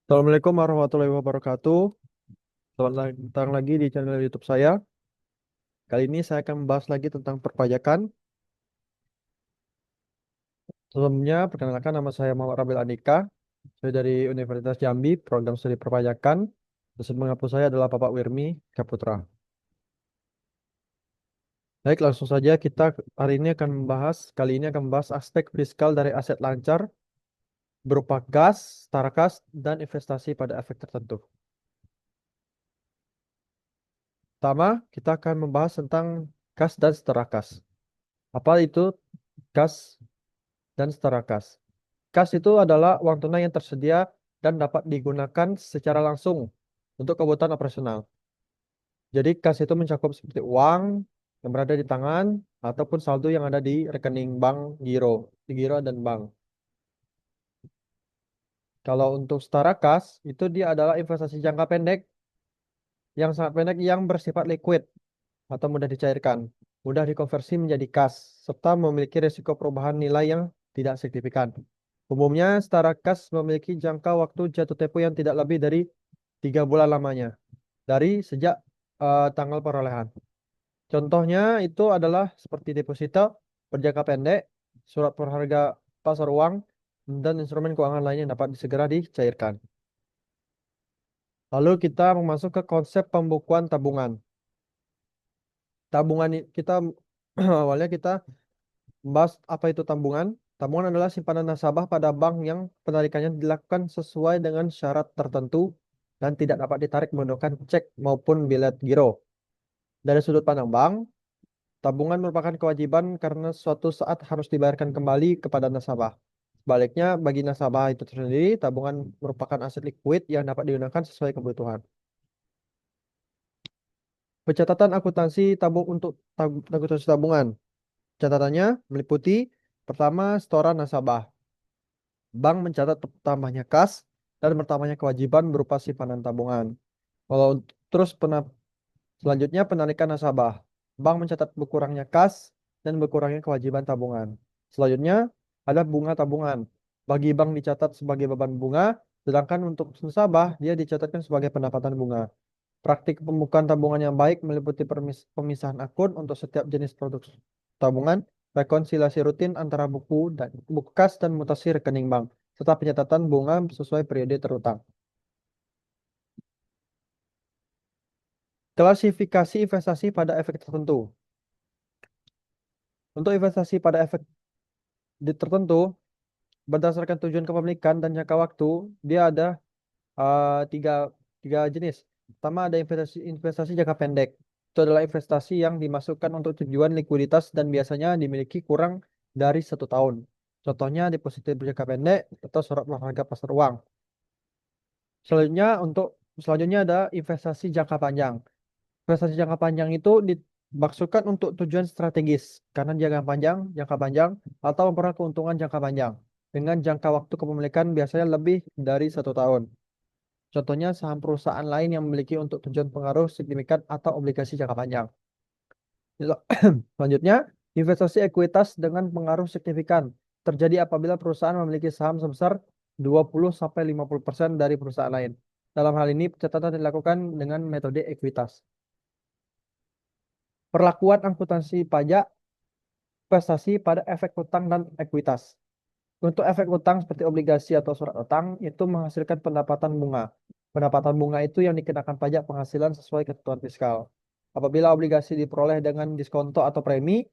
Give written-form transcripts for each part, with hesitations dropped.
Assalamualaikum warahmatullahi wabarakatuh. Selamat datang lagi di channel YouTube saya. Kali ini saya akan membahas lagi tentang perpajakan. Sebelumnya, perkenalkan nama saya Muhammad Rabil Andika. Saya dari Universitas Jambi, Program Studi Perpajakan. Dosen mengaku saya adalah Bapak Wirmi Kaputra. Baik, langsung saja kita kali ini akan membahas aspek fiskal dari aset lancar berupa gas, setara kas, dan investasi pada efek tertentu. Pertama, kita akan membahas tentang kas dan setara kas. Apa itu kas dan setara kas? Kas itu adalah uang tunai yang tersedia dan dapat digunakan secara langsung untuk kebutuhan operasional. Jadi kas itu mencakup seperti uang yang berada di tangan ataupun saldo yang ada di rekening bank giro, di giro dan bank. Kalau untuk setara kas, itu dia adalah investasi jangka pendek yang sangat pendek yang bersifat liquid atau mudah dicairkan, mudah dikonversi menjadi kas, serta memiliki risiko perubahan nilai yang tidak signifikan. Umumnya, setara kas memiliki jangka waktu jatuh tempo yang tidak lebih dari 3 bulan lamanya, dari sejak tanggal perolehan. Contohnya itu adalah seperti deposito berjangka pendek, surat berharga pasar uang, dan instrumen keuangan lain yang dapat segera dicairkan. Lalu kita masuk ke konsep pembukuan tabungan. Kita awalnya kita membahas apa itu tabungan. Tabungan adalah simpanan nasabah pada bank yang penarikannya dilakukan sesuai dengan syarat tertentu dan tidak dapat ditarik menggunakan cek maupun bilet giro. Dari sudut pandang bank, tabungan merupakan kewajiban karena suatu saat harus dibayarkan kembali kepada nasabah. Sebaliknya, bagi nasabah itu sendiri, tabungan merupakan aset likuid yang dapat digunakan sesuai kebutuhan. Pencatatan akuntansi tabung untuk akuntansi tabungan. Catatannya meliputi pertama, setoran nasabah. Bank mencatat tambahnya kas dan bertambahnya kewajiban berupa simpanan tabungan. Kalau terus selanjutnya penarikan nasabah. Bank mencatat berkurangnya kas dan berkurangnya kewajiban tabungan. Selanjutnya ada bunga tabungan. Bagi bank dicatat sebagai beban bunga, sedangkan untuk nasabah dia dicatatkan sebagai pendapatan bunga. Praktik pembukaan tabungan yang baik meliputi pemisahan akun untuk setiap jenis produk tabungan, rekonsiliasi rutin antara buku kas dan mutasi rekening bank, serta pencatatan bunga sesuai periode terutang. Klasifikasi investasi pada efek tertentu. Untuk investasi pada efek tertentu, berdasarkan tujuan kepemilikan dan jangka waktu, dia ada tiga, tiga jenis. Pertama ada investasi jangka pendek. Itu adalah investasi yang dimasukkan untuk tujuan likuiditas dan biasanya dimiliki kurang dari 1 tahun. Contohnya deposito berjangka pendek atau surat berharga pasar uang. Selanjutnya ada investasi jangka panjang. Investasi jangka panjang itu dimaksudkan untuk tujuan strategis karena jangka panjang atau memperoleh keuntungan jangka panjang dengan jangka waktu kepemilikan biasanya lebih dari 1 tahun. Contohnya saham perusahaan lain yang memiliki untuk tujuan pengaruh signifikan atau obligasi jangka panjang. Selanjutnya, investasi ekuitas dengan pengaruh signifikan terjadi apabila perusahaan memiliki saham sebesar 20-50% dari perusahaan lain. Dalam hal ini, pencatatan dilakukan dengan metode ekuitas. Perlakuan akuntansi pajak, investasi pada efek hutang dan ekuitas. Untuk efek utang seperti obligasi atau surat utang itu menghasilkan pendapatan bunga. Pendapatan bunga itu yang dikenakan pajak penghasilan sesuai ketentuan fiskal. Apabila obligasi diperoleh dengan diskonto atau premi,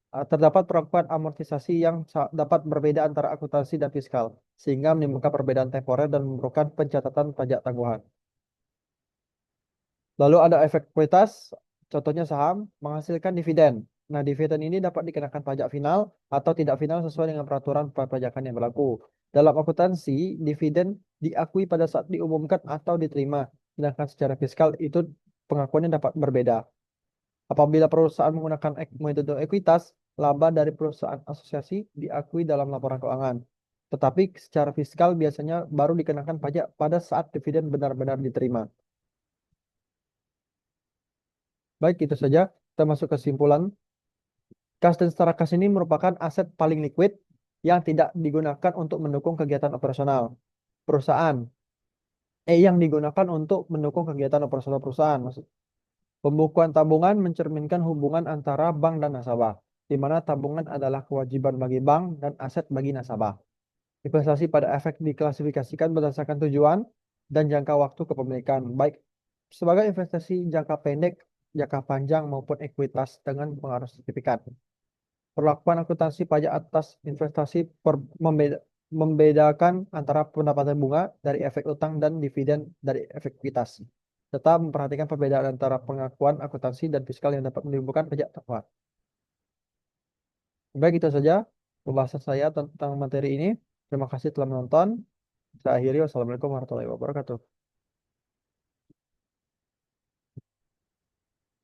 terdapat perlakuan amortisasi yang dapat berbeda antara akuntansi dan fiskal, sehingga menimbulkan perbedaan temporer dan memerlukan pencatatan pajak tangguhan. Lalu ada efek kuitas, contohnya saham, menghasilkan dividen. Nah, dividen ini dapat dikenakan pajak final atau tidak final sesuai dengan peraturan perpajakan yang berlaku. Dalam akuntansi, dividen diakui pada saat diumumkan atau diterima, sedangkan secara fiskal itu pengakuannya dapat berbeda. Apabila perusahaan menggunakan metode ekuitas, laba dari perusahaan asosiasi diakui dalam laporan keuangan. Tetapi secara fiskal biasanya baru dikenakan pajak pada saat dividen benar-benar diterima. Baik, itu saja. Kita masuk ke kesimpulan. Kas dan setara kas ini merupakan aset paling liquid yang tidak digunakan untuk mendukung kegiatan operasional perusahaan. yang digunakan untuk mendukung kegiatan operasional perusahaan. Maksud, pembukuan tabungan mencerminkan hubungan antara bank dan nasabah, di mana tabungan adalah kewajiban bagi bank dan aset bagi nasabah. Investasi pada efek diklasifikasikan berdasarkan tujuan dan jangka waktu kepemilikan, baik sebagai investasi jangka pendek, jangka panjang maupun ekuitas dengan pengaruh signifikan. Perlakuan akuntansi pajak atas investasi membedakan antara pendapatan bunga dari efek utang dan dividen dari efek ekuitas, serta memperhatikan perbedaan antara pengakuan akuntansi dan fiskal yang dapat menimbulkan pajak tambahan. Baik, itu saja pembahasan saya tentang materi ini. Terima kasih telah menonton. Saya akhiri. Wassalamualaikum warahmatullahi wabarakatuh.